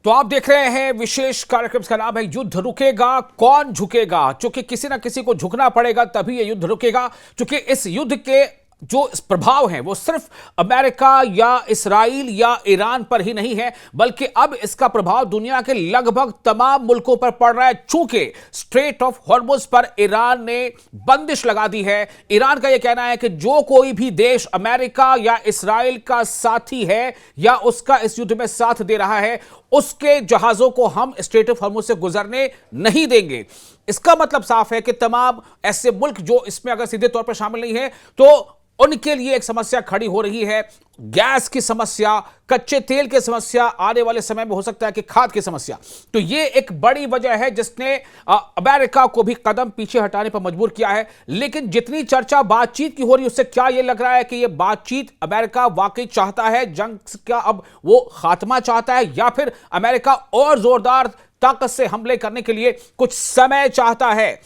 तो आप देख रहे हैं विशेष कार्यक्रम का नाम है युद्ध रुकेगा कौन झुकेगा। चूंकि किसी ना किसी को झुकना पड़ेगा तभी ये युद्ध रुकेगा। चूंकि इस युद्ध के जो प्रभाव हैं वो सिर्फ अमेरिका या इस्राइल या ईरान पर ही नहीं है, बल्कि अब इसका प्रभाव दुनिया के लगभग तमाम मुल्कों पर पड़ रहा है। चूंकि स्ट्रेट ऑफ हॉर्मुज़ पर ईरान ने बंदिश लगा दी है। ईरान का यह कहना है कि जो कोई भी देश अमेरिका या इस्राइल का साथी है या उसका इस युद्ध में साथ दे रहा है, उसके जहाजों को हम स्ट्रेट ऑफ हॉर्मुज़ से गुजरने नहीं देंगे। इसका मतलब साफ है कि तमाम ऐसे मुल्क जो इसमें अगर सीधे तौर पर शामिल नहीं है तो उनके लिए एक समस्या खड़ी हो रही है। गैस की समस्या, कच्चे तेल की समस्या, आने वाले समय में हो सकता है कि खाद की समस्या। तो ये एक बड़ी वजह है जिसने अमेरिका को भी कदम पीछे हटाने पर मजबूर किया है। लेकिन जितनी चर्चा बातचीत की हो रही है उससे क्या यह लग रहा है कि यह बातचीत अमेरिका वाकई चाहता है, जंग का अब वो खात्मा चाहता है, या फिर अमेरिका और जोरदार ताकत से हमले करने के लिए कुछ समय चाहता है।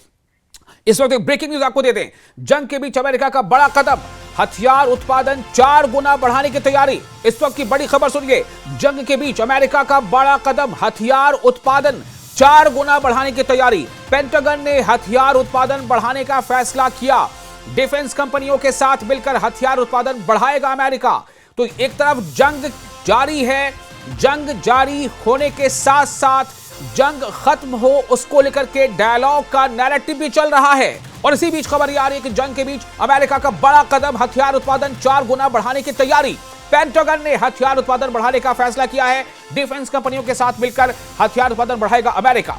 इस वक्त एक ब्रेकिंग न्यूज आपको दे दें। जंग के बीच अमेरिका का बड़ा कदम, हथियार उत्पादन 4 गुना बढ़ाने की तैयारी। इस वक्त की बड़ी खबर सुनिए। जंग के बीच अमेरिका का बड़ा कदम, हथियार उत्पादन 4 गुना बढ़ाने की तैयारी। पेंटागन ने हथियार उत्पादन बढ़ाने का फैसला किया। डिफेंस कंपनियों के साथ मिलकर हथियार उत्पादन बढ़ाएगा अमेरिका। तो एक तरफ जंग जारी है, जंग जारी होने के साथ साथ जंग खत्म हो उसको लेकर के डायलॉग का नैरेटिव भी चल रहा है। और इसी बीच खबर यह आ रही है कि जंग के बीच अमेरिका का बड़ा कदम, हथियार उत्पादन 4 गुना बढ़ाने की तैयारी। पेंटागन ने हथियार उत्पादन बढ़ाने का फैसला किया है। डिफेंस कंपनियों के साथ मिलकर हथियार उत्पादन बढ़ाएगा अमेरिका।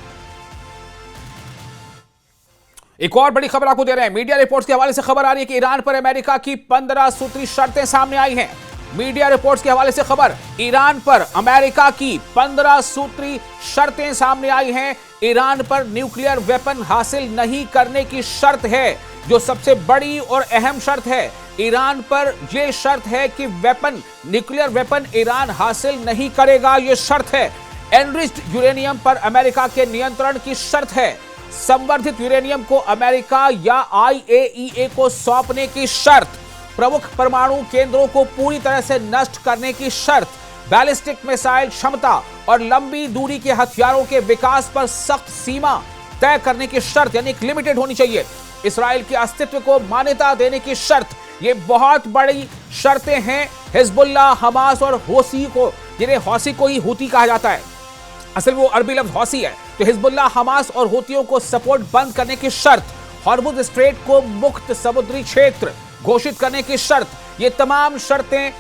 एक और बड़ी खबर आपको दे रहे हैं। मीडिया रिपोर्ट्स के हवाले से खबर आ रही है कि ईरान पर अमेरिका की 15 सूत्री शर्तें सामने आई हैं। मीडिया रिपोर्ट्स के हवाले से खबर, ईरान पर अमेरिका की 15 सूत्री शर्तें सामने आई हैं। ईरान पर न्यूक्लियर वेपन हासिल नहीं करने की शर्त है, जो सबसे बड़ी और अहम शर्त है। ईरान पर यह शर्त है कि न्यूक्लियर वेपन ईरान हासिल नहीं करेगा, यह शर्त है। एनरिच्ड यूरेनियम पर अमेरिका के नियंत्रण की शर्त है। संवर्धित यूरेनियम को अमेरिका या IAEA को सौंपने की शर्त। प्रमुख परमाणु केंद्रों को पूरी तरह से नष्ट करने की शर्त। बैलिस्टिक मिसाइल क्षमता और लंबी दूरी के हथियारों के विकास पर सख्त सीमा तय करने की शर्त, यानी लिमिटेड होनी चाहिए। इस्राइल के अस्तित्व को मान्यता देने की शर्त। ये बहुत बड़ी शर्तें हैं। हिजबुल्लाह, हमास और हौसी को, जिन्हें हौसी को ही हूती कहा जाता है, असल वो अरबी लफ्ज हौसी है, तो हिजबुल्लाह, हमास और हूतियों को सपोर्ट बंद करने की शर्त। हॉर्मुज़ स्ट्रेट को मुक्त समुद्री क्षेत्र घोषित करने की शर्त। ये तमाम शर्तें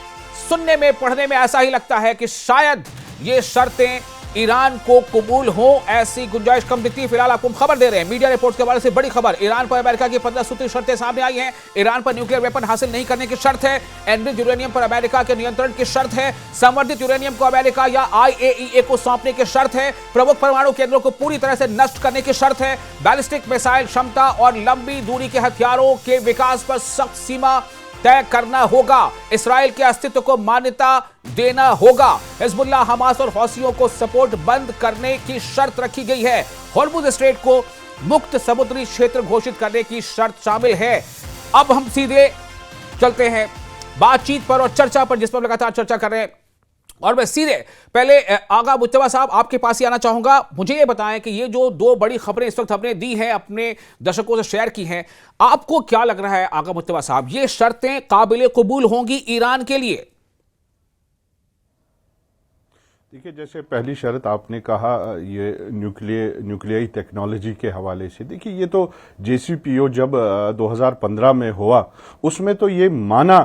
सुनने में, पढ़ने में ऐसा ही लगता है कि शायद ये शर्तें ईरान को कबूल हो, ऐसी गुंजाइश कम दिखती है। फिलहाल आपको हम खबर दे रहे हैं मीडिया रिपोर्ट्स के हवाले से बड़ी खबर। ईरान पर अमेरिका की 15 सूत्री शर्तें सामने आई हैं। ईरान पर न्यूक्लियर वेपन हासिल नहीं करने की शर्त है। एनरिच्ड यूरेनियम पर अमेरिका के नियंत्रण की शर्त है। संवर्धित यूरेनियम को अमेरिका या IAEA को सौंपने की शर्त है। प्रमुख परमाणु केंद्रों को पूरी तरह से नष्ट करने की शर्त है। बैलिस्टिक मिसाइल क्षमता और लंबी दूरी के हथियारों के विकास पर सख्त सीमा तय करना होगा। इस्राइल के अस्तित्व को मान्यता देना होगा। हिजबुल्लाह, हमास और हौसियों को सपोर्ट बंद करने की शर्त रखी गई है। हॉर्मुज़ स्ट्रेट को मुक्त समुद्री क्षेत्र घोषित करने की शर्त शामिल है। अब हम सीधे चलते हैं बातचीत पर और चर्चा पर, जिस पर लगातार चर्चा कर रहे हैं। और मैं सीधे पहले आगा मुत्तबा साहब आपके पास ही आना चाहूंगा। मुझे ये बताएं कि ये जो 2 बड़ी खबरें इस वक्त हमने दी हैं, अपने दर्शकों से शेयर की हैं, आपको क्या लग रहा है आगा मुत्तबा साहब, ये शर्तें काबिल कबूल होंगी ईरान के लिए? देखिए, जैसे पहली शर्त आपने कहा ये न्यूक्लियाई टेक्नोलॉजी के हवाले से, देखिए ये तो JCPOA जब 2015 में हुआ उसमें तो ये माना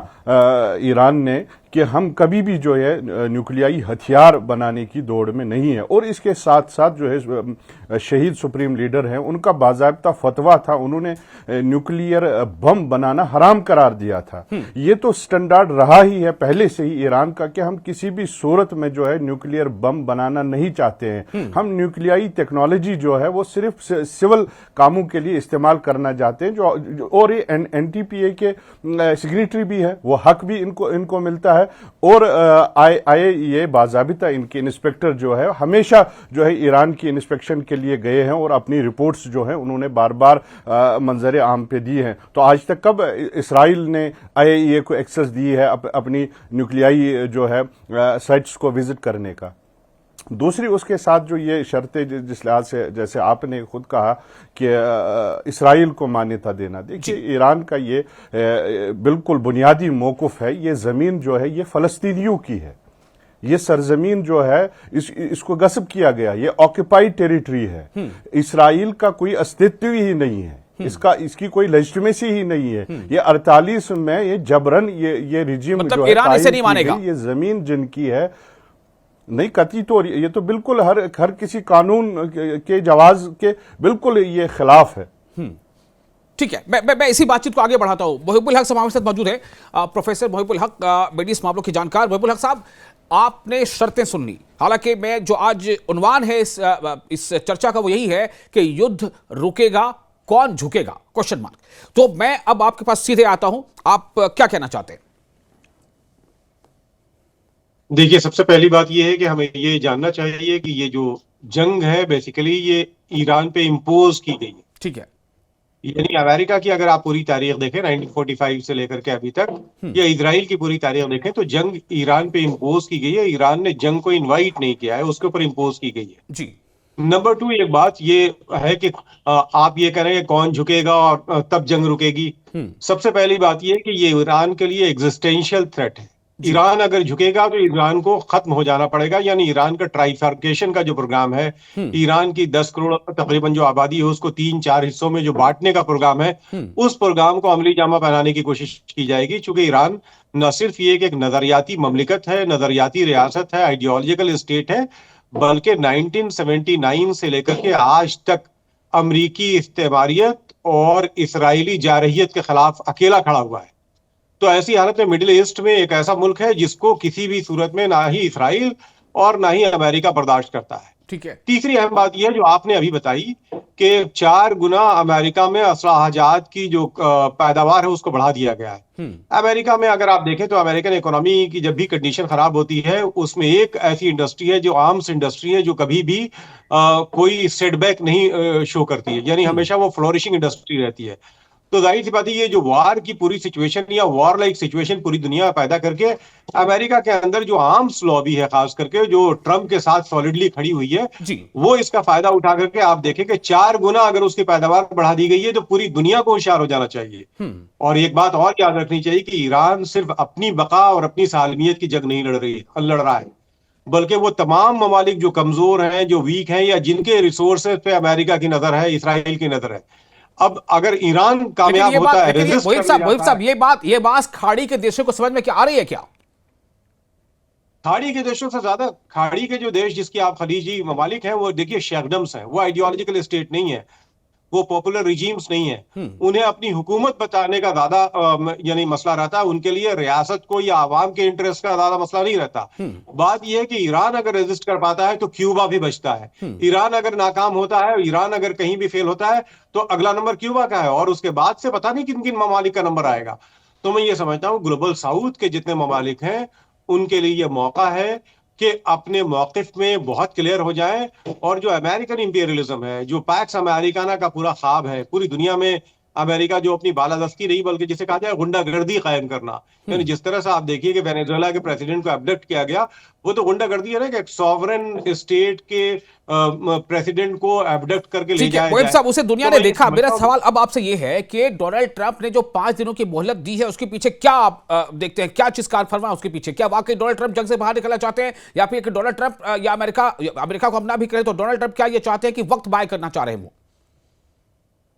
ईरान ने कि हम कभी भी जो है न्यूक्लियाई हथियार बनाने की दौड़ में नहीं है। और इसके साथ साथ जो है शहीद सुप्रीम लीडर हैं, उनका बाज़ाब्ता फतवा था, उन्होंने न्यूक्लियर बम बनाना हराम करार दिया था। ये तो स्टैंडर्ड रहा ही है पहले से ही ईरान का कि हम किसी भी सूरत में जो है न्यूक्लियर बम बनाना नहीं चाहते हैं। हम न्यूक्लियाई टेक्नोलॉजी जो है वो सिर्फ सिविल कामों के लिए इस्तेमाल करना चाहते हैं। और ये NPTPA के सिग्नेटरी भी है, वो हक भी इनको मिलता है। और IAEA बाज़ाबिता इनके इंस्पेक्टर जो है हमेशा जो है ईरान की इंस्पेक्शन के लिए गए हैं और अपनी रिपोर्ट्स जो है उन्होंने बार बार मंजर आम पे दी हैं। तो आज तक कब इसराइल ने IAEA को एक्सेस दी है अपनी न्यूक्लियाई जो है साइट्स को विजिट करने का? दूसरी उसके साथ जो ये शर्तें जिस लिहाज से, जैसे आपने खुद कहा कि इसराइल को मान्यता देना, देखिए ईरान का ये बिल्कुल बुनियादी मौक़िफ़ है, ये ज़मीन जो है ये फ़लस्तीनियों की है, ये सरजमीन जो है इसको गस्ब किया गया, ये ऑक्यूपाइड टेरिटरी है, इसराइल का कोई अस्तित्व ही नहीं है, इसकी कोई लेजिटिमेसी ही नहीं है। ये 48 में ये जबरन ये रिजीम मतलब जो है ईरान इसे नहीं मानेगा, ये जमीन जिनकी है नहीं कतई तो ये तो बिल्कुल हर किसी कानून के जवाज के बिल्कुल ये खिलाफ है। ठीक है, मैं इसी बातचीत को आगे बढ़ाता हूं। मोहिबुल हक हमारे साथ मौजूद है, प्रोफेसर मोहिबुल हक, मिडिल ईस्ट मामलों के जानकार। मोहिबुल हक साहब, आपने शर्तें सुन ली, हालांकि मैं जो आज उन्वान है इस चर्चा का वो यही है कि युद्ध रुकेगा, कौन झुकेगा, क्वेश्चन मार्क। तो मैं अब आपके पास सीधे आता हूं, आप क्या कहना चाहते हैं? देखिए, सबसे पहली बात यह है कि हमें ये जानना चाहिए कि ये जो जंग है बेसिकली ये ईरान पे इम्पोज की गई है। ठीक है, यानी अमेरिका की अगर आप पूरी तारीख देखें 1945 से लेकर के अभी तक, या इजराइल की पूरी तारीख देखें, तो जंग ईरान पे इम्पोज की गई है। ईरान ने जंग को इनवाइट नहीं किया है, उसके ऊपर इम्पोज की गई है जी। नंबर 2, एक बात ये है कि आप ये कह रहे हैं कौन झुकेगा और तब जंग रुकेगी। सबसे पहली बात ये है कि ये ईरान के लिए एग्जिस्टेंशियल थ्रेट है। ईरान अगर झुकेगा तो ईरान को खत्म हो जाना पड़ेगा। यानी ईरान का ट्राइफर्केशन का जो प्रोग्राम है, ईरान की 10 करोड़ तकरीबन जो आबादी है उसको 3-4 हिस्सों में जो बांटने का प्रोग्राम है, उस प्रोग्राम को अमली जामा पहनाने की कोशिश की जाएगी। चूंकि ईरान न सिर्फ ये एक नजरियाती ममलिकत है, नजरियाती रियासत है, आइडियोलॉजिकल स्टेट है, बल्कि 1979 से लेकर के आज तक अमरीकी इस्तेमारियत और इसराइली जारहियत के खिलाफ अकेला खड़ा हुआ है। तो ऐसी हालत में मिडिल ईस्ट में एक ऐसा मुल्क है जिसको किसी भी सूरत में ना ही इसराइल और ना ही अमेरिका बर्दाश्त करता है। ठीक है। तीसरी अहम बात यह है जो आपने अभी बताई कि 4 गुना अमेरिका में असलाहजात की जो पैदावार है उसको बढ़ा दिया गया है। अमेरिका में अगर आप देखें तो अमेरिकन इकोनॉमी की जब भी कंडीशन खराब होती है, उसमें एक ऐसी इंडस्ट्री है जो आर्म्स इंडस्ट्री है, जो कभी भी कोई सेटबैक नहीं शो करती है, यानी हमेशा वो फ्लोरिशिंग इंडस्ट्री रहती है। तो जाहिर सी बात है, ये जो वार की पूरी सिचुएशन या वॉर लाइक सिचुएशन पूरी दुनिया में पैदा करके अमेरिका के अंदर जो आर्म्स लॉबी है, खास करके जो ट्रम्प के साथ सॉलिडली खड़ी हुई है, वो इसका फायदा उठा करके आप देखें कि 4 गुना अगर उसकी पैदावार बढ़ा दी गई है तो पूरी दुनिया को होशियार हो जाना चाहिए। और एक बात और याद रखनी चाहिए कि ईरान सिर्फ अपनी बका और अपनी सालमियत की जंग नहीं लड़ रहा है, बल्कि वो तमाम ममालिक जो कमजोर हैं, जो वीक हैं, या जिनके रिसोर्सेज पे अमेरिका की नजर है, इसराइल की नजर है। अब अगर ईरान कामयाब होता है, मोहिब साहब, ये बात खाड़ी के देशों को समझ में क्या आ रही है क्या? खाड़ी के देशों से ज्यादा खाड़ी के जो देश जिसकी आप खलीजी ममालिक हैं, वो देखिए शेखडम्स हैं, वो आइडियोलॉजिकल स्टेट नहीं है, वो पॉपुलर रिजीम्स नहीं है। उन्हें अपनी हुकूमत बचाने का ज्यादा यानी मसला रहता है, उनके लिए रियासत को या आवाम के इंटरेस्ट का ज्यादा मसला नहीं रहता। बात यह है कि ईरान अगर रेजिस्ट कर पाता है तो क्यूबा भी बचता है। ईरान अगर नाकाम होता है, ईरान अगर कहीं भी फेल होता है, तो अगला नंबर क्यूबा का है, और उसके बाद से पता नहीं किन किन ममालिक का नंबर आएगा। तो मैं ये समझता हूँ ग्लोबल साउथ के जितने ममालिक हैं उनके लिए यह मौका है कि अपने मौकिफ में बहुत क्लियर हो जाए, और जो अमेरिकन इंपीरियलिज्म है, जो पैक्स अमेरिकाना का पूरा ख्वाब है, पूरी दुनिया में अमेरिका जो अपनी बालादस्ती नहीं बल्कि जिसे कहा जाए गुंडागर्दी कायम करना, यानी जिस तरह से आप देखिए कि वेनेजुएला के प्रेसिडेंट को अबडक्ट किया गया, वो तो गुंडागर्दी है ना, कि एक सॉवरेन स्टेट के प्रेसिडेंट को अबडक्ट करके ले जाया जाए। साहब, उसे दुनिया ने देखा। मेरा सवाल अब आपसे ये है कि डोनाल्ड ट्रंप ने जो 5 दिनों की मोहलत दी है, उसके पीछे क्या आप देखते हैं, क्या चीज कार फरमा उसके पीछे? क्या वाकई डोनाल्ड ट्रंप जंग से बाहर निकलना चाहते हैं, या फिर डोनाल्ड ट्रंप या अमेरिका को हम ना भी करें तो डोनाल्ड ट्रंप क्या ये चाहते हैं कि वक्त बाय करना चाह रहे हैं वो?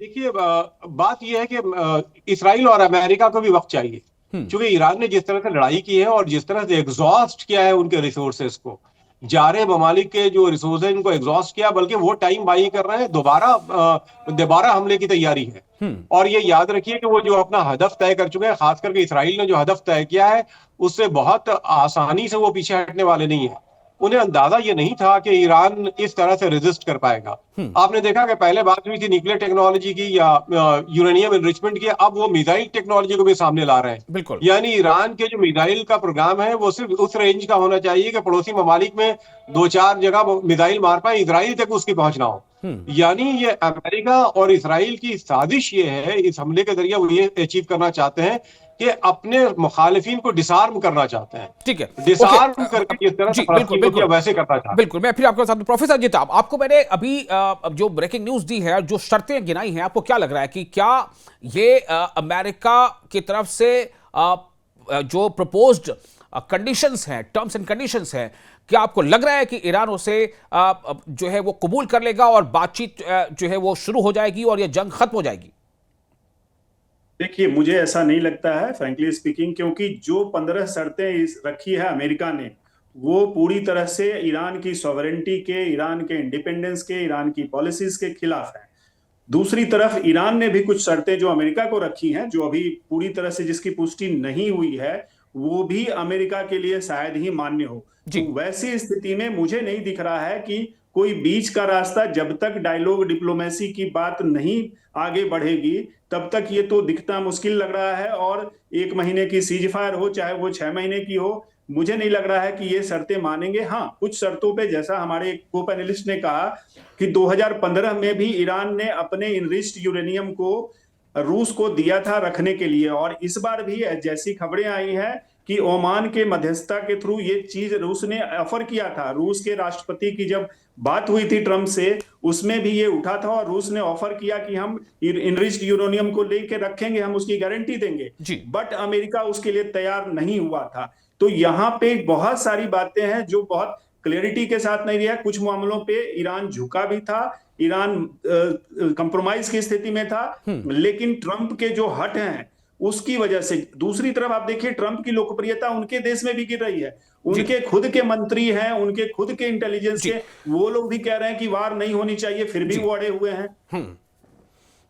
देखिए, बात यह है कि इसराइल और अमेरिका को भी वक्त चाहिए, क्योंकि ईरान ने जिस तरह से लड़ाई की है और जिस तरह से एग्जॉस्ट किया है उनके रिसोर्सेज को, जारे ममालिक के जो रिसोर्स है इनको एग्जॉस्ट किया, बल्कि वो टाइम बाई कर रहे हैं, दोबारा हमले की तैयारी है। और ये याद रखिए कि वो जो अपना हदफ तय कर चुके हैं, खास करके इसराइल ने जो हदफ तय किया है, उससे बहुत आसानी से वो पीछे हटने वाले नहीं है। उन्हें अंदाजा ये नहीं था कि ईरान इस तरह से रेजिस्ट कर पाएगा। आपने देखा कि पहले बात हुई थी न्यूक्लियर टेक्नोलॉजी की या यूरेनियम एनरिचमेंट की, अब वो मिसाइल टेक्नोलॉजी को भी सामने ला रहे हैं। बिल्कुल। यानी ईरान के जो मिसाइल का प्रोग्राम है वो सिर्फ उस रेंज का होना चाहिए कि पड़ोसी ममालिक में 2-4 जगह मिसाइल मार पाए, इसराइल तक उसकी पहुंच ना हो। यानी ये अमेरिका और इसराइल की साजिश ये है, इस हमले के जरिए वो ये अचीव करना चाहते हैं कि अपने मुखालिफिन को डिसआर्म करना चाहते हैं। ठीक है, डिसआर्म ओके, करके जिस तरह जी से बिल्कुल फलस्तीन को किया बिल्कुल वैसे करना चाहते हैं। बिल्कुल। मैं फिर आपके साथ प्रोफेसर जिताब, आपको मैंने अभी जो ब्रेकिंग न्यूज दी है, जो शर्तें गिनाई हैं, आपको क्या लग रहा है कि क्या ये अमेरिका की तरफ से जो प्रपोज्ड कंडीशंस हैं, टर्म्स एंड कंडीशंस हैं, क्या आपको लग रहा है कि ईरान उसे जो है वो कबूल कर लेगा और बातचीत जो है वो शुरू हो जाएगी और ये जंग खत्म हो जाएगी? देखिए, मुझे ऐसा नहीं लगता है फ्रैंकली स्पीकिंग, क्योंकि जो 15 शर्तें रखी है अमेरिका ने, वो पूरी तरह से ईरान की सॉवरेंटी के, ईरान के इंडिपेंडेंस के, ईरान की पॉलिसीज के खिलाफ है। दूसरी तरफ ईरान ने भी कुछ शर्तें जो अमेरिका को रखी हैं, जो अभी पूरी तरह से जिसकी पुष्टि नहीं हुई है, वो भी अमेरिका के लिए शायद ही मान्य हो। तो वैसी स्थिति में मुझे नहीं दिख रहा है कि कोई बीच का रास्ता, जब तक डायलॉग डिप्लोमेसी की बात नहीं आगे बढ़ेगी तब तक ये तो दिखना मुश्किल लग रहा है। और 1 महीने की सीज फायर हो, चाहे वो 6 महीने की हो, मुझे नहीं लग रहा है कि ये शर्तें मानेंगे। हाँ, कुछ शर्तों पे, जैसा हमारे को पैनलिस्ट ने कहा कि 2015 में भी ईरान ने अपने इनरिच्ड यूरेनियम को रूस को दिया था रखने के लिए, और इस बार भी जैसी खबरें आई हैं कि ओमान के मध्यस्थता के थ्रू ये चीज रूस ने ऑफर किया था। रूस के राष्ट्रपति की जब बात हुई थी ट्रंप से, उसमें भी ये उठा था और रूस ने ऑफर किया कि हम इनरिच्ड यूरेनियम को लेकर रखेंगे, हम उसकी गारंटी देंगे। बट अमेरिका उसके लिए तैयार नहीं हुआ था। तो यहाँ पे बहुत सारी बातें हैं जो बहुत क्लैरिटी के साथ नहीं रहा। कुछ मामलों पे ईरान झुका भी था, ईरान कंप्रोमाइज की स्थिति में था, लेकिन ट्रंप के जो हट हैं उसकी वजह से। दूसरी तरफ आप देखिए, ट्रंप की लोकप्रियता उनके देश में भी गिर रही है। उनके खुद के मंत्री हैं, उनके खुद के इंटेलिजेंस के, वो लोग भी कह रहे हैं कि वार नहीं होनी चाहिए, फिर भी वो अड़े हुए हैं।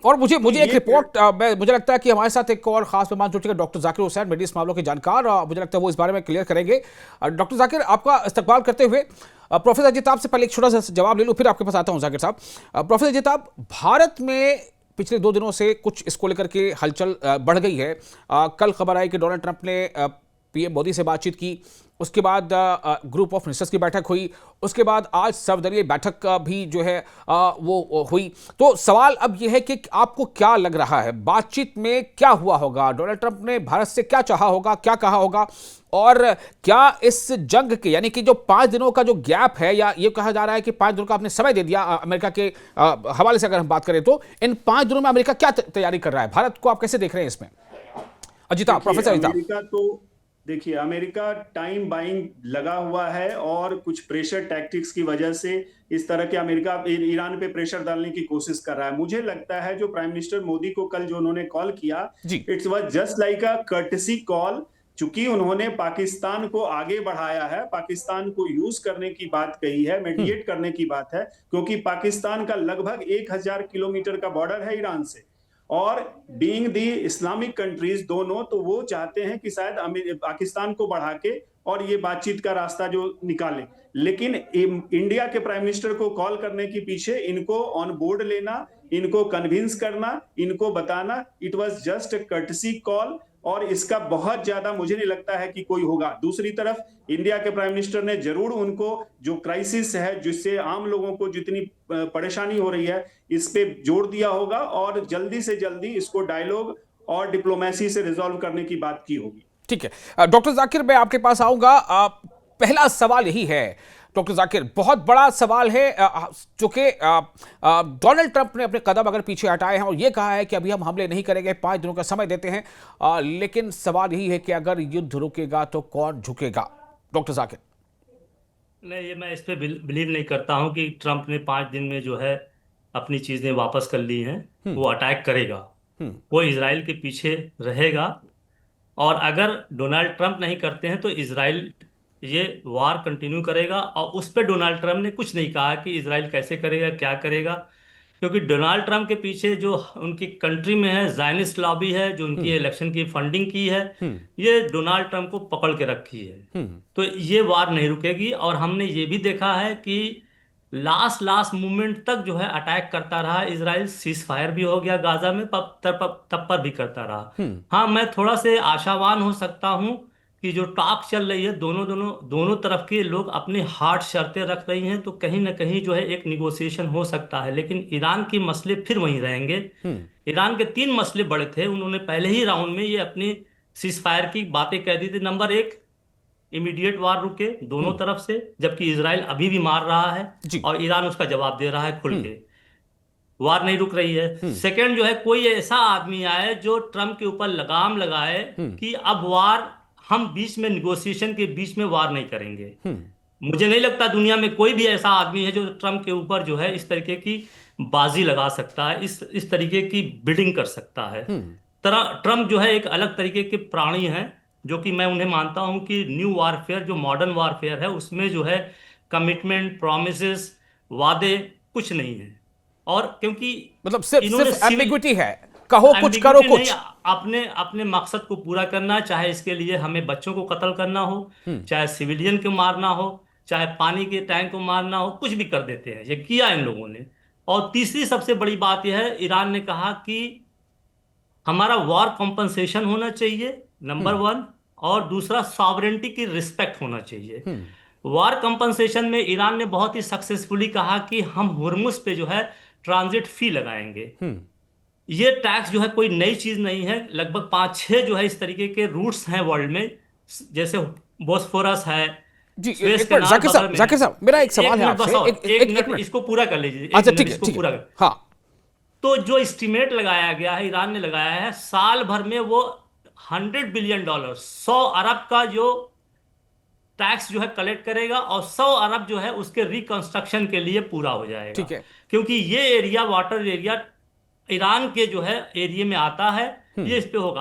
और मुझे एक रिपोर्ट, मुझे लगता है कि हमारे साथ एक और खास मेहमान जुड़ चुके हैं, डॉक्टर जाकिर हुसैन, मेडिसिन मामलों के जानकार। मुझे लगता है वो इस बारे में क्लियर करेंगे। डॉक्टर जाकिर, आपका इस्तकबाल करते हुए प्रोफेसर जिताब से पहले एक छोटा सा जवाब ले लूं, फिर आपके पास आता हूं। जाकिर साहब, प्रोफेसर जिताब, भारत में पिछले 2 दिनों से कुछ इसको लेकर के हलचल बढ़ गई है। कल खबर आई कि डोनाल्ड ट्रंप ने पीएम मोदी से बातचीत की, उसके बाद ग्रुप ऑफ मिनिस्टर्स की बैठक हुई, उसके बाद आज सर्वदलीय बैठक भी जो है वो हुई। तो सवाल अब यह है कि आपको क्या लग रहा है, बातचीत में क्या हुआ होगा? डोनाल्ड ट्रंप ने भारत से क्या चाहा होगा, क्या कहा होगा? और क्या इस जंग के, यानी कि जो 5 दिनों का जो गैप है, या ये कहा जा रहा है कि 5 दिनों का आपने समय दे दिया अमेरिका के हवाले से, अगर हम बात करें तो इन 5 दिनों में अमेरिका क्या तैयारी कर रहा है? भारत को आप कैसे देख रहे हैं इसमें? अजिताभ, प्रोफेसर अजिताभ। अमेरिका तो देखिए, अमेरिका टाइम बाइंग लगा हुआ है और कुछ प्रेशर टैक्टिक्स की वजह से इस तरह के अमेरिका ईरान पे प्रेशर डालने की कोशिश कर रहा है। मुझे लगता है जो प्राइम मिनिस्टर मोदी को कल जो उन्होंने कॉल किया, it's was just like a courtesy call. चूंकि उन्होंने पाकिस्तान को आगे बढ़ाया है, पाकिस्तान को यूज करने की बात कही है, मेडिएट करने की बात है, क्योंकि पाकिस्तान का लगभग 1000 किलोमीटर का बॉर्डर है ईरान से, और बीइंग दी इस्लामिक कंट्रीज दोनों, तो वो चाहते हैं कि शायद पाकिस्तान को बढ़ा के और ये बातचीत का रास्ता जो निकाले। लेकिन इंडिया के प्राइम मिनिस्टर को कॉल करने के पीछे इनको ऑन बोर्ड लेना, इनको कन्विंस करना, इनको बताना, it was just a courtesy call, और इसका बहुत ज्यादा मुझे नहीं लगता है कि कोई होगा। दूसरी तरफ इंडिया के प्राइम मिनिस्टर ने जरूर उनको जो क्राइसिस है, जिससे आम लोगों को जितनी परेशानी हो रही है, इस पे जोर दिया होगा और जल्दी से जल्दी इसको डायलॉग और डिप्लोमेसी से रिजॉल्व करने की बात की होगी। ठीक है डॉक्टर जाकिर, मैं आपके पास आऊंगा। पहला सवाल यही है डॉक्टर जाकिर, बहुत बड़ा सवाल है, जो कि डोनाल्ड ट्रंप ने अपने कदम अगर पीछे हटाए हैं और ये कहा है कि अभी हम हमले नहीं करेंगे, 5 दिनों का समय देते हैं, लेकिन सवाल यही है कि अगर युद्ध रुकेगा तो कौन झुकेगा? डॉक्टर जाकिर। नहीं, ये मैं इस पे बिलीव नहीं करता हूं कि ट्रंप ने 5 दिन में जो है अपनी चीजें वापस कर ली हैं। वो अटैक करेगा, वो इजराइल के पीछे रहेगा, और अगर डोनाल्ड ट्रंप नहीं करते हैं तो इजराइल ये वार कंटिन्यू करेगा। और उस पर डोनाल्ड ट्रंप ने कुछ नहीं कहा कि इजराइल कैसे करेगा, क्या करेगा, क्योंकि डोनाल्ड ट्रंप के पीछे जो उनकी कंट्री में है ज़ायनिस्ट लॉबी है, जो उनकी इलेक्शन की फंडिंग की है, ये डोनाल्ड ट्रंप को पकड़ के रखी है। तो ये वार नहीं रुकेगी। और हमने ये भी देखा है कि लास्ट मोमेंट तक जो है अटैक करता रहा इजराइल। सीज फायर भी हो गया गाजा में, तब पर भी करता रहा। हाँ, मैं थोड़ा से आशावान हो सकता हूँ कि जो टॉक चल रही है, दोनों तरफ के लोग अपनी हार्ड शर्तें रख रही हैं, तो कहीं ना कहीं जो है एक निगोशिएशन हो सकता है। लेकिन ईरान के मसले फिर वहीं रहेंगे। ईरान के 3 मसले बड़े थे, उन्होंने पहले ही राउंड में ये अपनी सीज फायर की बातें कह दी थी। नंबर एक, इमीडिएट वार रुके दोनों तरफ से, जबकि इजराइल अभी भी मार रहा है जी। और ईरान उसका जवाब दे रहा है खुल के। वार नहीं रुक रही है। सेकंड जो है, कोई ऐसा आदमी आए जो ट्रम्प के ऊपर लगाम लगाए कि अब वार, हम बीच में निगोशिएशन के बीच में वार नहीं करेंगे। मुझे नहीं लगता दुनिया में कोई भी ऐसा आदमी है जो ट्रम्प के ऊपर जो है इस तरीके की बाजी लगा सकता है, इस तरीके की बिडिंग कर सकता है। ट्रम्प जो है एक अलग तरीके के प्राणी हैं, जो कि मैं उन्हें मानता हूं कि न्यू वारफेयर, जो मॉडर्न वारफेयर है, उसमें जो है कमिटमेंट, प्रोमिसेस, वादे कुछ नहीं है। और क्योंकि मतलब सिर्फ इन्होंने सिर्फ एम्बिग्विटी है, कहो कुछ करो ambiguity कुछ। नहीं, अपने अपने मकसद को पूरा करना, चाहे इसके लिए हमें बच्चों को कत्ल करना हो, चाहे सिविलियन को मारना हो, चाहे पानी के टैंक को मारना हो, कुछ भी कर देते हैं। ये किया इन लोगों ने। और तीसरी सबसे बड़ी बात यह है, ईरान ने कहा कि हमारा वॉर कॉम्पनसेशन होना चाहिए, नंबर वन, और दूसरा सॉवरेंटी की रिस्पेक्ट होना चाहिए। वॉर कॉम्पनसेशन में ईरान ने बहुत ही सक्सेसफुली कहा कि हम हुर्मुज पे जो है ट्रांजिट फी लगाएंगे। ये टैक्स जो है कोई नई चीज नहीं है, लगभग 5-6 जो है इस तरीके के रूट्स हैं वर्ल्ड में, जैसे बोस्फोरस है, जी, स्वेज एक मिनट, कैनाल बगल में जाकिर साहब, मेरा एक सवाल है मिनट बस आपसे। और, एक मिनट मिनट, इसको पूरा कर लीजिए, अच्छा मिनट ठीक है, इसको ठीक पूरा है, कर। हाँ। तो जो एस्टिमेट लगाया गया है, ईरान ने लगाया है, साल भर में वो $100 बिलियन, 100 अरब का जो टैक्स जो है कलेक्ट करेगा, और 100 अरब जो है उसके रिकंस्ट्रक्शन के लिए पूरा हो जाएगा। ठीक है। क्योंकि ये एरिया, वाटर एरिया ईरान के जो है एरिया में आता है, ये इस पे होगा।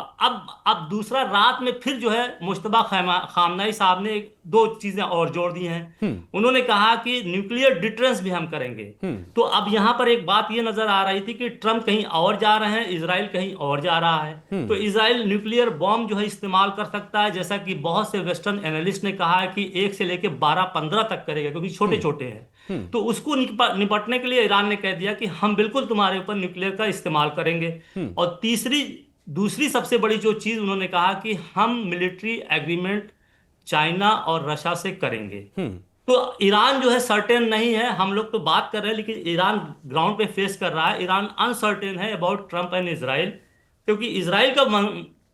अब दूसरा, रात में फिर जो है मुश्तबा खामनाई साहब ने दो चीजें और जोड़ दी हैं। उन्होंने कहा कि न्यूक्लियर डिटरेंस भी हम करेंगे। तो अब यहां पर एक बात ये नजर आ रही थी कि ट्रम्प कहीं और जा रहे हैं, इजराइल कहीं और जा रहा है। तो इजराइल न्यूक्लियर बॉम्ब जो है इस्तेमाल कर सकता है, जैसा कि बहुत से वेस्टर्न एनालिस्ट ने कहा है कि 1 से लेकर 12-15 तक करेगा, क्योंकि छोटे छोटे हैं। तो उसको निपटने के लिए ईरान ने कह दिया कि हम बिल्कुल तुम्हारे ऊपर न्यूक्लियर का इस्तेमाल करेंगे। और दूसरी सबसे बड़ी जो चीज उन्होंने कहा कि हम मिलिट्री एग्रीमेंट चाइना और रशिया से करेंगे। तो ईरान जो है सर्टेन नहीं है, हम लोग तो बात कर रहे हैं, लेकिन ईरान ग्राउंड पे फेस कर रहा है। ईरान अनसर्टेन है अबाउट ट्रम्प एंड इजराइल, क्योंकि इजराइल का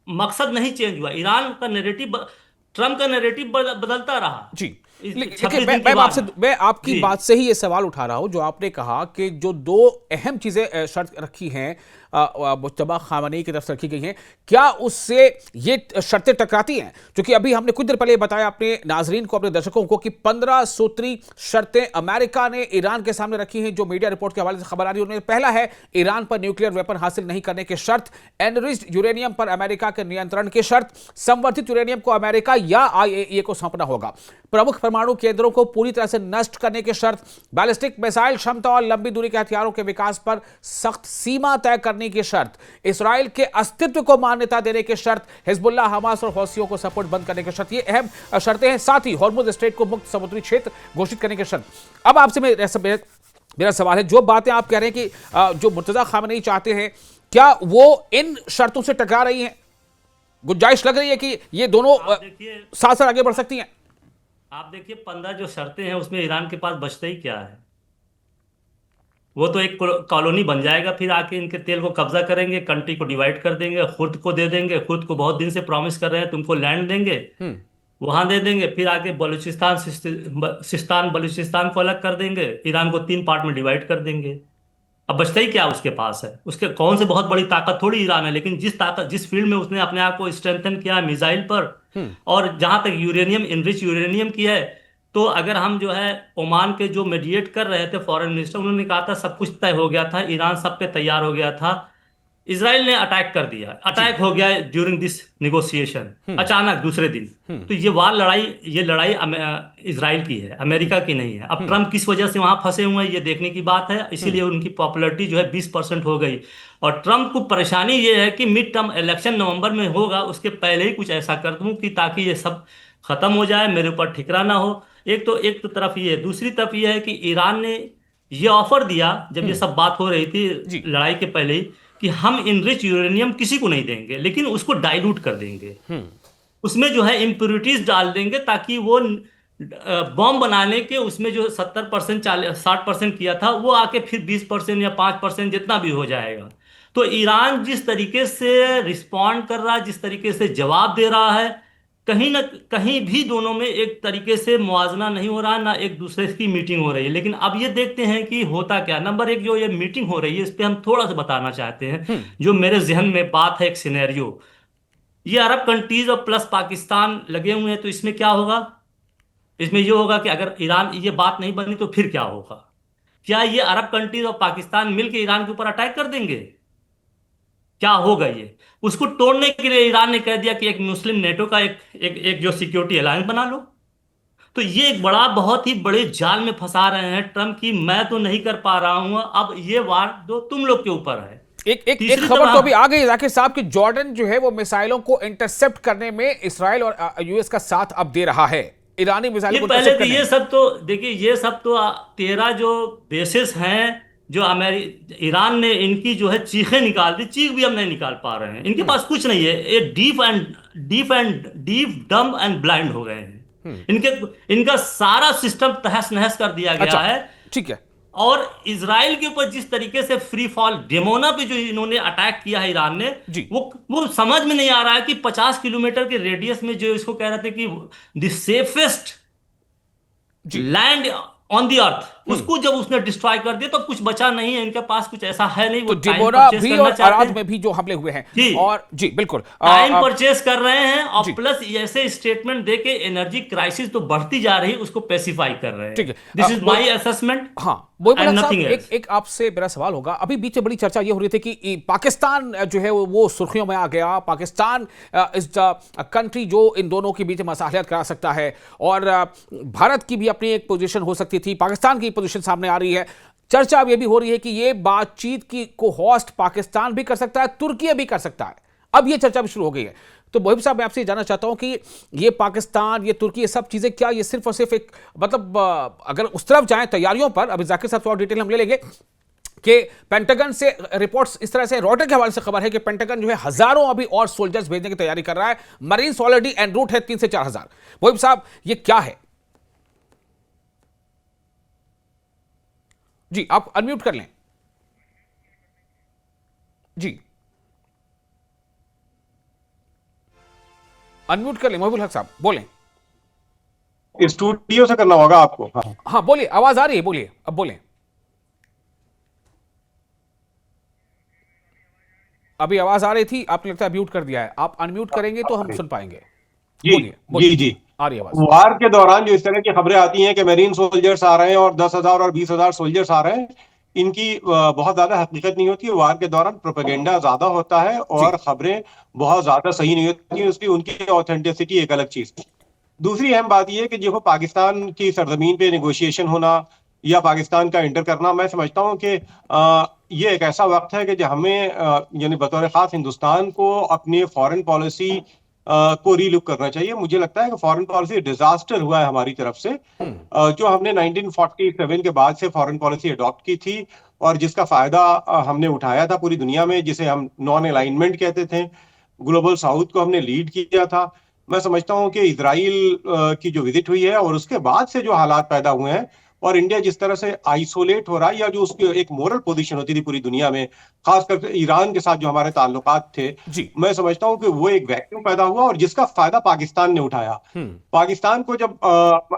मकसद नहीं चेंज हुआ। ईरान का नैरेटिव, ट्रम्प का नैरेटिव बदलता रहा। जी, लेकिन 26 दिन मैं आपकी जी। बात से ही ये सवाल उठा रहा हूं, जो आपने कहा कि जो दो अहम चीजें शर्त रखी हैं, मुज्तबा खामनेई की तरफ से रखी गई हैं, क्या उससे ये शर्तें टकराती हैं? क्योंकि अभी हमने कुछ देर पहले बताया अपने नाजरीन को, अपने दर्शकों को, कि 15 सूत्री शर्तें अमेरिका ने ईरान के सामने रखी हैं, जो मीडिया रिपोर्ट के हवाले से खबर आ रही है। उनमें पहला है ईरान पर न्यूक्लियर वेपन हासिल नहीं करने की शर्त, एनरिच्ड यूरेनियम पर अमेरिका के नियंत्रण की शर्त, संवर्धित यूरेनियम को अमेरिका या IAEA को सौंपना होगा, प्रमुख परमाणु केंद्रों को पूरी तरह से नष्ट करने की शर्त, बैलिस्टिक मिसाइल क्षमता और लंबी दूरी के हथियारों के विकास पर सख्त सीमा तय करने की शर्त, इसराइल के अस्तित्व को मान्यता देने की शर्त, हिजबुल्लाह, हमास और हौसियों को सपोर्ट बंद करने की शर्त। ये अहम शर्तें हैं। साथ ही हॉर्मुज स्ट्रेट को मुक्त समुद्री क्षेत्र घोषित करने की शर्त। अब आपसे मेरा सवाल है, जो बातें आप कह रहे हैं कि जो मुर्तजा खामनेई चाहते हैं, क्या वो इन शर्तों से टकरा रही हैं? गुंजाइश लग रही है कि ये दोनों साथ साथ आगे बढ़ सकती हैं? आप देखिए, 15 जो शर्तें हैं उसमें ईरान के पास बचता ही क्या है? वो तो एक कॉलोनी बन जाएगा, फिर आके इनके तेल को कब्जा करेंगे, कंट्री को डिवाइड कर देंगे, खुद को दे देंगे। खुद को बहुत दिन से प्रॉमिस कर रहे हैं तुमको लैंड देंगे, वहां दे देंगे, फिर आके बलूचिस्तान, सिस्तान बलूचिस्तान को अलग कर देंगे, ईरान को 3 पार्ट में डिवाइड कर देंगे। अब बचता ही क्या उसके पास है? उसके कौन से बहुत बड़ी ताकत थोड़ी ईरान है, लेकिन जिस फील्ड में उसने अपने आप को स्ट्रेंथन किया है, मिसाइल पर, और जहां तक यूरेनियम, इनरिच यूरेनियम की है, तो अगर हम जो है ओमान के जो मीडिएट कर रहे थे फॉरेन मिनिस्टर, उन्होंने कहा था सब कुछ तय हो गया था, ईरान सब पे तैयार हो गया था, इजराइल ने अटैक कर दिया, अटैक हो गया ड्यूरिंग दिस निगोशिएशन अचानक दूसरे दिन। तो ये लड़ाई इजराइल की है, अमेरिका की नहीं है। अब ट्रम्प किस वजह से वहां फंसे हुए हैं ये देखने की बात है, इसीलिए उनकी पॉपुलैरिटी जो है 20% हो गई। और ट्रम्प को परेशानी ये है कि मिड टर्म इलेक्शन नवंबर में होगा, उसके पहले ही कुछ ऐसा कर दूं कि ताकि ये सब खत्म हो जाए, मेरे ऊपर ठिकरा ना हो। एक तो तरफ ये है, दूसरी तरफ ये है कि ईरान ने ये ऑफर दिया जब ये सब बात हो रही थी लड़ाई के पहले ही, कि हम इनरिच यूरेनियम किसी को नहीं देंगे, लेकिन उसको डाइल्यूट कर देंगे, उसमें जो है इम्प्योरिटीज डाल देंगे, ताकि वो बॉम्ब बनाने के उसमें जो 70% 60% किया था, वो आके फिर 20% या 5% जितना भी हो जाएगा। तो ईरान जिस तरीके से रिस्पॉन्ड कर रहा है, जिस तरीके से जवाब दे रहा है, कहीं ना कहीं भी दोनों में एक तरीके से मुआवजा नहीं हो रहा, ना एक दूसरे की मीटिंग हो रही है। लेकिन अब ये देखते हैं कि होता क्या। नंबर एक, जो ये मीटिंग हो रही है, इस पे हम थोड़ा सा बताना चाहते हैं। जो मेरे जहन में बात है, एक सिनेरियो, ये अरब कंट्रीज और प्लस पाकिस्तान लगे हुए हैं, तो इसमें क्या होगा? इसमें ये होगा कि अगर ईरान ये बात नहीं बनी तो फिर क्या होगा? क्या ये अरब कंट्रीज और पाकिस्तान मिलकर ईरान के ऊपर अटैक कर देंगे? क्या होगा ये? उसको तोड़ने के लिए ईरान ने कह दिया कि एक मुस्लिम नेटो का एक जो सिक्योरिटी अलायंस बना लो। तो ये एक बड़ा, बहुत ही बड़े जाल में फंसा रहे हैं ट्रम्प की। मैं तो नहीं कर पा रहा हूं, अब ये वार दो तुम लोग के ऊपर है। एक तीसरी खबर तरफ तो अभी आ गई जाकिर साहब कि जॉर्डन जो है वो मिसाइलों को इंटरसेप्ट करने में इसराइल और यूएस का साथ अब दे रहा है, ईरानी मिसाइलों ये को पहले इंटरसेप्ट तो करने ये में। सब तो देखिए, ये सब तो 13 जो बेसिस हैं, जो ईरान ने इनकी जो है चीखें निकाल दी। चीख भी हम नहीं निकाल पा रहे हैं, इनके पास कुछ नहीं है। ये डीप डम्ब एंड ब्लाइंड हो गए हैं। इनका सारा सिस्टम तहस नहस कर दिया गया अच्छा, है। ठीक है। और इजराइल के ऊपर जिस तरीके से फ्री फॉल डेमोना पे जो इन्होंने अटैक किया है ईरान ने, जी। वो समझ में नहीं आ रहा है कि 50 किलोमीटर के रेडियस में जो इसको कह रहे थे कि द सेफेस्ट जी। लैंड ऑन द अर्थ, उसको जब उसने डिस्ट्रॉय कर दिया तो कुछ बचा नहीं है। इनके पास कुछ ऐसा है नहीं। वो तो टाइम डिबोरा परचेस भी करना और चाहते अराद हैं में भी जो हमले हुए हैं, जी। और जी बिल्कुल टाइम परचेस कर रहे हैं, और जी। प्लस ऐसे स्टेटमेंट देके एनर्जी क्राइसिस तो बढ़ती जा रही है, उसको पेसिफाई कर रहे हैं। ठीक है। This is my assessment. हाँ, वही and साहब, nothing else। एक आपसे मेरा सवाल होगा। अभी बीच में बड़ी चर्चा ये हो रही थी कि पाकिस्तान जो है वो सुर्खियों में आ गया। पाकिस्तान इज द कंट्री जो इन दोनों के बीच मसलियत करा सकता है, और भारत की भी अपनी एक पोजीशन हो सकती थी, पाकिस्तान की पोजीशन सामने आ रही है। चर्चा अब ये भी हो रही है कि ये बातचीत की को होस्ट पाकिस्तान भी कर सकता है, तुर्की भी कर सकता है। अब ये चर्चा भी शुरू हो गई है। तो मोहिब साहब, मैं आपसे जानना चाहता हूं कि ये पाकिस्तान, ये तुर्की, ये सब चीजें क्या ये सिर्फ और सिर्फ एक, मतलब अगर उस तरफ जाएं तैयारियों पर, अभी जाकिर साहब और डिटेल हम ले लेंगे कि पेंटागन से रिपोर्ट्स इस तरह से, रॉयटर्स के हवाले से खबर है कि पेंटागन जो है हजारों अभी और सोल्जर्स भेजने की तैयारी कर रहा है। मरीन्स ऑलरेडी एन रूट है 3 से 4 हजार। मोहिब साहब, ये क्या है? जी, आप अनम्यूट कर लें। जी, अनम्यूट कर लें मोहिबुल हक साहब, बोलें। स्टूडियो से करना होगा आपको। हाँ बोलिए, आवाज आ रही है, बोलिए, अब बोलें। अभी आवाज आ रही थी, आपने लगता है म्यूट कर दिया है। आप अनम्यूट करेंगे तो हम सुन पाएंगे। जी जी जी, आ रही आवाज। वार के दौरान जो इस तरह की खबरें आती हैं कि मेरीन सोल्जर्स आ रहे हैं और 10,000 और 20,000 सोल्जर्स आ रहे हैं, इनकी बहुत ज्यादा हकीकत नहीं होती है। वार के दौरान प्रोपेगेंडा ज्यादा होता है और खबरें बहुत ज्यादा सही नहीं होती, उसकी उनकी ऑथेंटिसिटी एक अलग चीज। दूसरी अहम बात यह है कि जो पाकिस्तान की सरजमीन पे नेगोशिएशन होना या पाकिस्तान का इंटर करना, मैं समझता हूं कि ये एक ऐसा वक्त है कि जो हमें यानी बतौर खास हिंदुस्तान को अपनी फॉरेन पॉलिसी को रीलुक करना चाहिए। मुझे लगता है कि फॉरेन पॉलिसी डिजास्टर हुआ है हमारी तरफ से, जो हमने 1947 के बाद से फॉरेन पॉलिसी अडॉप्ट की थी और जिसका फायदा हमने उठाया था पूरी दुनिया में, जिसे हम नॉन अलाइनमेंट कहते थे। ग्लोबल साउथ को हमने लीड किया था। मैं समझता हूं कि इजराइल की जो विजिट हुई है और उसके बाद से जो हालात पैदा हुए हैं और इंडिया जिस तरह से आइसोलेट हो रहा है, या जो उसकी एक मोरल पोजीशन होती थी पूरी दुनिया में, खासकर ईरान के साथ जो हमारे ताल्लुकात थे, मैं समझता हूं कि वो एक वैक्यूम पैदा हुआ और जिसका फायदा पाकिस्तान ने उठाया। पाकिस्तान को जब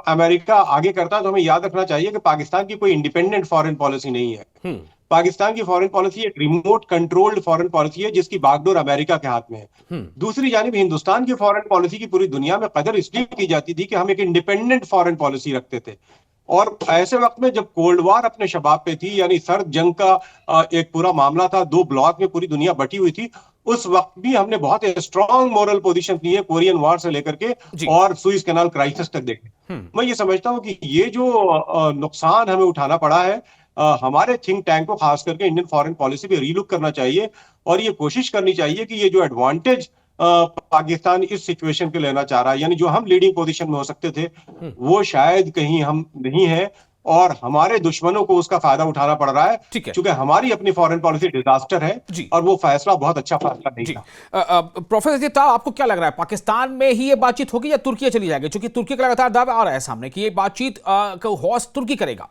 अमेरिका आगे करता है तो हमें याद रखना चाहिए कि पाकिस्तान की कोई इंडिपेंडेंट फॉरेन पॉलिसी नहीं है। पाकिस्तान की फॉरेन पॉलिसी एक रिमोट कंट्रोल्ड फॉरेन पॉलिसी है जिसकी बागडोर अमेरिका के हाथ में है। दूसरी जानिब हिंदुस्तान की फॉरेन पॉलिसी की पूरी दुनिया में कदर इसलिए की जाती थी कि हम एक इंडिपेंडेंट फॉरेन पॉलिसी रखते थे। और ऐसे वक्त में जब कोल्ड वार अपने शबाब पे थी, यानी सर्द जंग का एक पूरा मामला था, 2 ब्लॉक में पूरी दुनिया बटी हुई थी, उस वक्त भी हमने बहुत स्ट्रॉन्ग मोरल पोजीशन ली है, कोरियन वार से लेकर के और सुइज कैनाल क्राइसिस तक देखें। मैं ये समझता हूं कि ये जो नुकसान हमें उठाना पड़ा है, हमारे थिंक टैंक को खास करके इंडियन फॉरेन पॉलिसी पे रीलुक करना चाहिए और ये कोशिश करनी चाहिए कि ये जो एडवांटेज पाकिस्तान इस सिचुएशन के लेना चाह रहा है, यानी जो हम लीडिंग पोजीशन में हो सकते थे, वो शायद कहीं हम नहीं है और हमारे दुश्मनों को उसका फायदा उठाना पड़ रहा है, क्योंकि हमारी अपनी फॉरेन पॉलिसी डिजास्टर है और वो फैसला बहुत अच्छा फैसला नहीं था। प्रोफेसर जी, आपको क्या लग रहा है, पाकिस्तान में ही ये बातचीत होगी या तुर्की चली जाएगी? क्योंकि तुर्की का लगातार दावा आ रहा है सामने कि ये बातचीत को होस्ट तुर्की करेगा।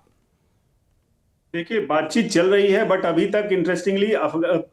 देखिए, बातचीत चल रही है, बट अभी तक इंटरेस्टिंगली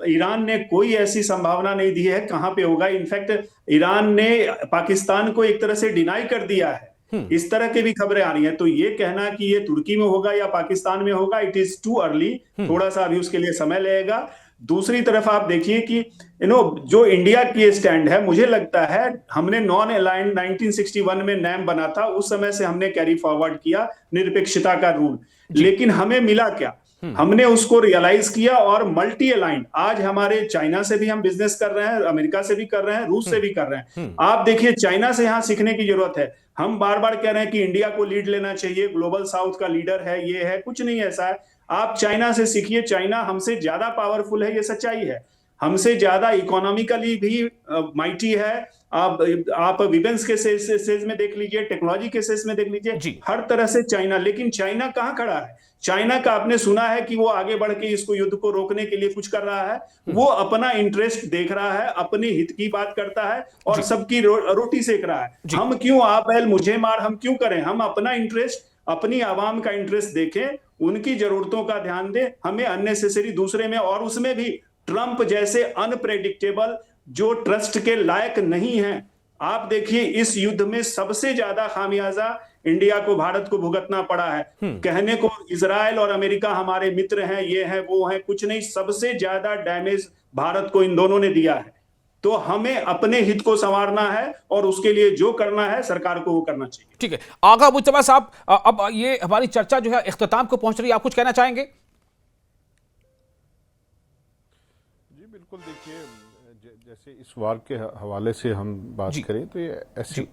ईरान ने कोई ऐसी संभावना नहीं दी है कहां पे होगा। इनफैक्ट ईरान ने पाकिस्तान को एक तरह से डिनाई कर दिया है। इस तरह की भी खबरें आ रही हैं। तो ये कहना कि ये तुर्की में होगा या पाकिस्तान में होगा, इट इज टू अर्ली, थोड़ा सा अभी उसके लिए समय लगेगा। दूसरी तरफ आप देखिए कि जो इंडिया की स्टैंड है, मुझे लगता है हमने नॉन अलाइंड 1961 में नैम बना था, उस समय से हमने कैरी फॉरवर्ड किया निरपेक्षता का रूल, लेकिन हमें मिला क्या? हमने उसको रियलाइज किया और मल्टी अलाइंड, आज हमारे चाइना से भी हम बिजनेस कर रहे हैं, अमेरिका से भी कर रहे हैं, रूस से भी कर रहे हैं। आप देखिए, चाइना से यहां सीखने की जरूरत है। हम बार बार कह रहे हैं कि इंडिया को लीड लेना चाहिए, ग्लोबल साउथ का लीडर है, ये है, कुछ नहीं ऐसा है। आप चाइना से सीखिए, चाइना हमसे ज्यादा पावरफुल है, ये सच्चाई है। हमसे ज्यादा इकोनॉमिकली भी माइटी है। आप विमेंस के सेज में देख लीजिए, टेक्नोलॉजी के सेज में देख लीजिए, हर तरह से चाइना। लेकिन चाइना कहां खड़ा है? चाइना का आपने सुना है कि वो आगे बढ़ के इसको युद्ध को रोकने के लिए कुछ कर रहा है? वो अपना इंटरेस्ट देख रहा है, अपने हित की बात करता है और सबकी रोटी सेक रहा है। हम क्यों आप बैल मुझे मार, हम क्यों करें? हम अपना इंटरेस्ट, अपनी आवाम का इंटरेस्ट देखें, उनकी जरूरतों का ध्यान दें। हमें अननेसेसरी दूसरे में, और उसमें भी ट्रंप जैसे अनप्रेडिक्टेबल, जो ट्रस्ट के लायक नहीं है। आप देखिए, इस युद्ध में सबसे ज्यादा खामियाजा इंडिया को, भारत को भुगतना पड़ा है। कहने को इजराइल और अमेरिका हमारे मित्र हैं, ये हैं, वो हैं, कुछ नहीं, सबसे ज्यादा डैमेज भारत को इन दोनों ने दिया है। तो हमें अपने हित को संवारना है और उसके लिए जो करना है सरकार को वो करना चाहिए। ठीक है, आगा मुज्तबा साहब, अब ये हमारी चर्चा जो है इख्तिताम को पहुंच रही है, आप कुछ कहना चाहेंगे? जी बिल्कुल, देखिए जैसे इस वार के हवाले से हम बात करें तो ये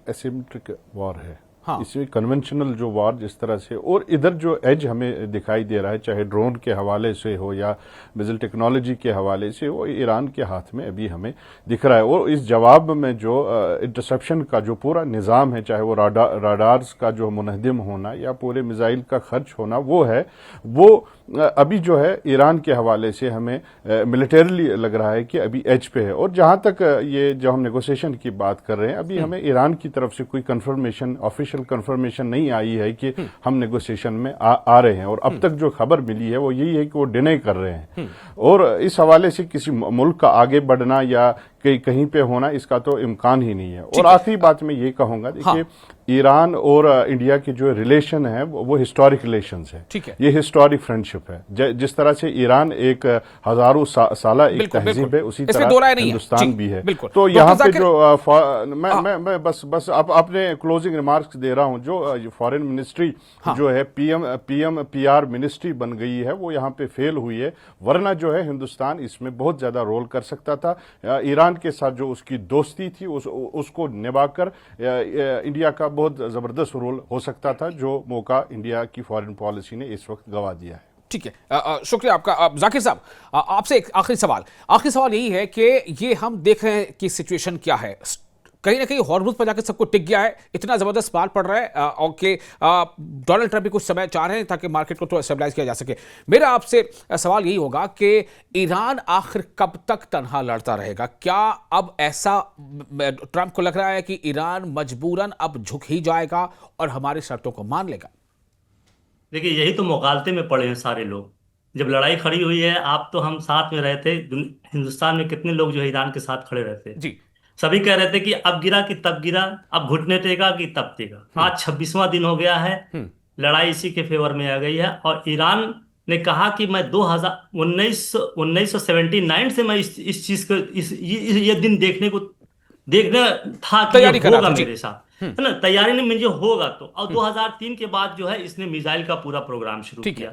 एसिमेट्रिक वार है। हाँ। इसमें कन्वेंशनल जो वार जिस तरह से, और इधर जो एज हमें दिखाई दे रहा है, चाहे ड्रोन के हवाले से हो या मिसाइल टेक्नोलॉजी के हवाले से, वो ईरान के हाथ में अभी हमें दिख रहा है। और इस जवाब में जो इंटरसेप्शन का जो पूरा निज़ाम है, चाहे वो राडार्स का जो मुनहदिम होना या पूरे मिसाइल का खर्च होना, वो है, वो अभी जो है ईरान के हवाले से हमें मिलिटरीली लग रहा है कि अभी एज पे है। और जहां तक ये जो हम नेगोशिएशन की बात कर रहे हैं, अभी हमें ईरान की तरफ से कोई कंफर्मेशन, ऑफिशियल कंफर्मेशन नहीं आई है कि हम नेगोशिएशन में आ रहे हैं। और अब तक जो खबर मिली है वो यही है कि वो डिनाई कर रहे हैं। और इस हवाले से किसी मुल्क का आगे बढ़ना या कहीं पे होना, इसका तो इम्कान ही नहीं है। और आखिरी बात मैं ये कहूंगा, देखिए ईरान और इंडिया की जो रिलेशन है वो हिस्टोरिक रिलेशंस है। ठीक है, ये हिस्टोरिक फ्रेंडशिप है। जिस तरह से ईरान एक हजारों साल एक तहजीब है, उसी तरह हिंदुस्तान भी है। तो यहाँ पे जो मैं बस अपने क्लोजिंग रिमार्क्स दे रहा हूँ, जो फॉरेन मिनिस्ट्री जो है PR मिनिस्ट्री बन गई है, वो यहाँ पे फेल हुई है। वरना जो है हिंदुस्तान इसमें बहुत ज्यादा रोल कर सकता था। ईरान के साथ जो उसकी दोस्ती थी उसको निभाकर इंडिया का बहुत जबरदस्त रोल हो सकता था, जो मौका इंडिया की फॉरेन पॉलिसी ने इस वक्त गंवा दिया है। ठीक है, शुक्रिया आपका। जाकिर साहब, आपसे एक आखिरी सवाल यही है कि ये हम देख रहे हैं कि सिचुएशन क्या है, कहीं ना कहीं हॉर्मुज़ पर जाकर सबको टिक गया है, इतना ज़बरदस्त माल पड़ रहा है और कि डोनाल्ड ट्रंप भी कुछ समय चाह रहे हैं ताकि मार्केट को थोड़ा स्टेबलाइज किया जा सके। मेरा आपसे सवाल यही होगा कि ईरान आखिर कब तक तनहा लड़ता रहेगा? क्या अब ऐसा ट्रंप को लग रहा है कि ईरान मजबूरन अब झुक ही जाएगा और हमारी शर्तों को मान लेगा? देखिए, यही तो मुगालते में पड़े हैं सारे लोग। जब लड़ाई खड़ी हुई है, आप तो हम साथ में रहे थे, हिंदुस्तान में कितने लोग जो है ईरान के साथ खड़े रहते जी। सभी कह रहे थे कि अब गिरा कि तब गिरा, अब घुटने टेगा कि तब टेगा। आज 26वां दिन हो गया है, लड़ाई इसी के फेवर में आ गई है। और ईरान ने कहा कि मैं 1979 से मैं इस चीज को, ये दिन देखना था कि ये होगा मेरे साथ, है ना, तैयारी नहीं मुझे होगा तो। और 2003 के बाद जो है इसने मिसाइल का पूरा प्रोग्राम शुरू किया।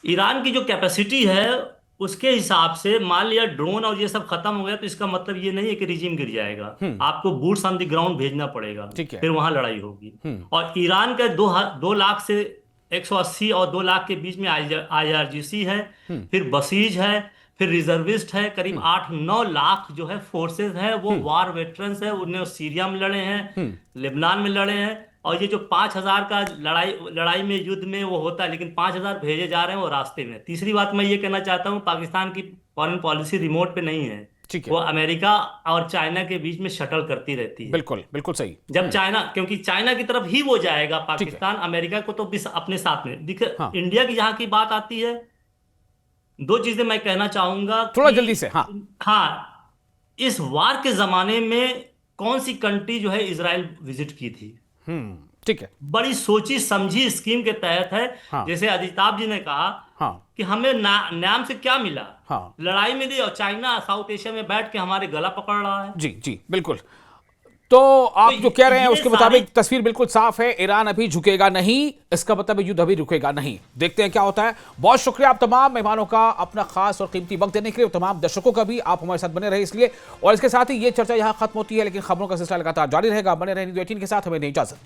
ईरान की जो कैपेसिटी है उसके हिसाब से, मान लिया ड्रोन और ये सब खत्म हो गया तो इसका मतलब ये नहीं है कि रिजीम गिर जाएगा। आपको बूट्स ऑन द ग्राउंड भेजना पड़ेगा, फिर वहां लड़ाई होगी। और ईरान का 2 लाख से 180 और 2 लाख के बीच में IRGC है, फिर बसीज है, फिर रिजर्विस्ट है, करीब 8-9 लाख जो है फोर्सेस है, वो वार वेटरन्स है। उन्हें सीरिया में लड़े हैं, लेबनान में लड़े हैं। और ये जो 5000 का लड़ाई में, युद्ध में वो होता है, लेकिन 5000 भेजे जा रहे हैं वो रास्ते में। तीसरी बात मैं ये कहना चाहता हूँ, पाकिस्तान की फॉरेन पॉलिसी रिमोट पे नहीं है। ठीक है। वो अमेरिका और चाइना के बीच में शटल करती रहती है। बिल्कुल बिल्कुल सही। जब चाइना, क्योंकि चाइना की तरफ ही वो जाएगा, ठीक है। पाकिस्तान अमेरिका को तो अपने साथ में दिखे। हाँ। इंडिया की जहां की बात आती है, दो चीजें मैं कहना चाहूंगा थोड़ा कि जल्दी से। हाँ हाँ, इस वार के जमाने में कौन सी कंट्री जो है इजराइल विजिट की थी? ठीक है। बड़ी सोची समझी स्कीम के तहत है। हाँ। जैसे अजिताभ जी ने कहा हाँ कि हमें नाम से क्या मिला, हाँ। लड़ाई मिली, और चाइना साउथ एशिया में बैठ के हमारे गला पकड़ रहा है। जी जी बिल्कुल। तो आप जो कह रहे हैं ये उसके मुताबिक तस्वीर बिल्कुल साफ है, ईरान अभी झुकेगा नहीं, इसका मतलब युद्ध अभी रुकेगा नहीं। देखते हैं क्या होता है। बहुत शुक्रिया आप तमाम मेहमानों का अपना खास और कीमती वक्त देने के लिए, और तमाम दर्शकों का भी, आप हमारे साथ बने रहे इसलिए। और इसके साथ ही ये चर्चा यहां खत्म होती है, लेकिन खबरों का सिलसिला लगातार जारी रहेगा। बने रहे न्यूज़ 18 के साथ, हमें नहीं इजाजत।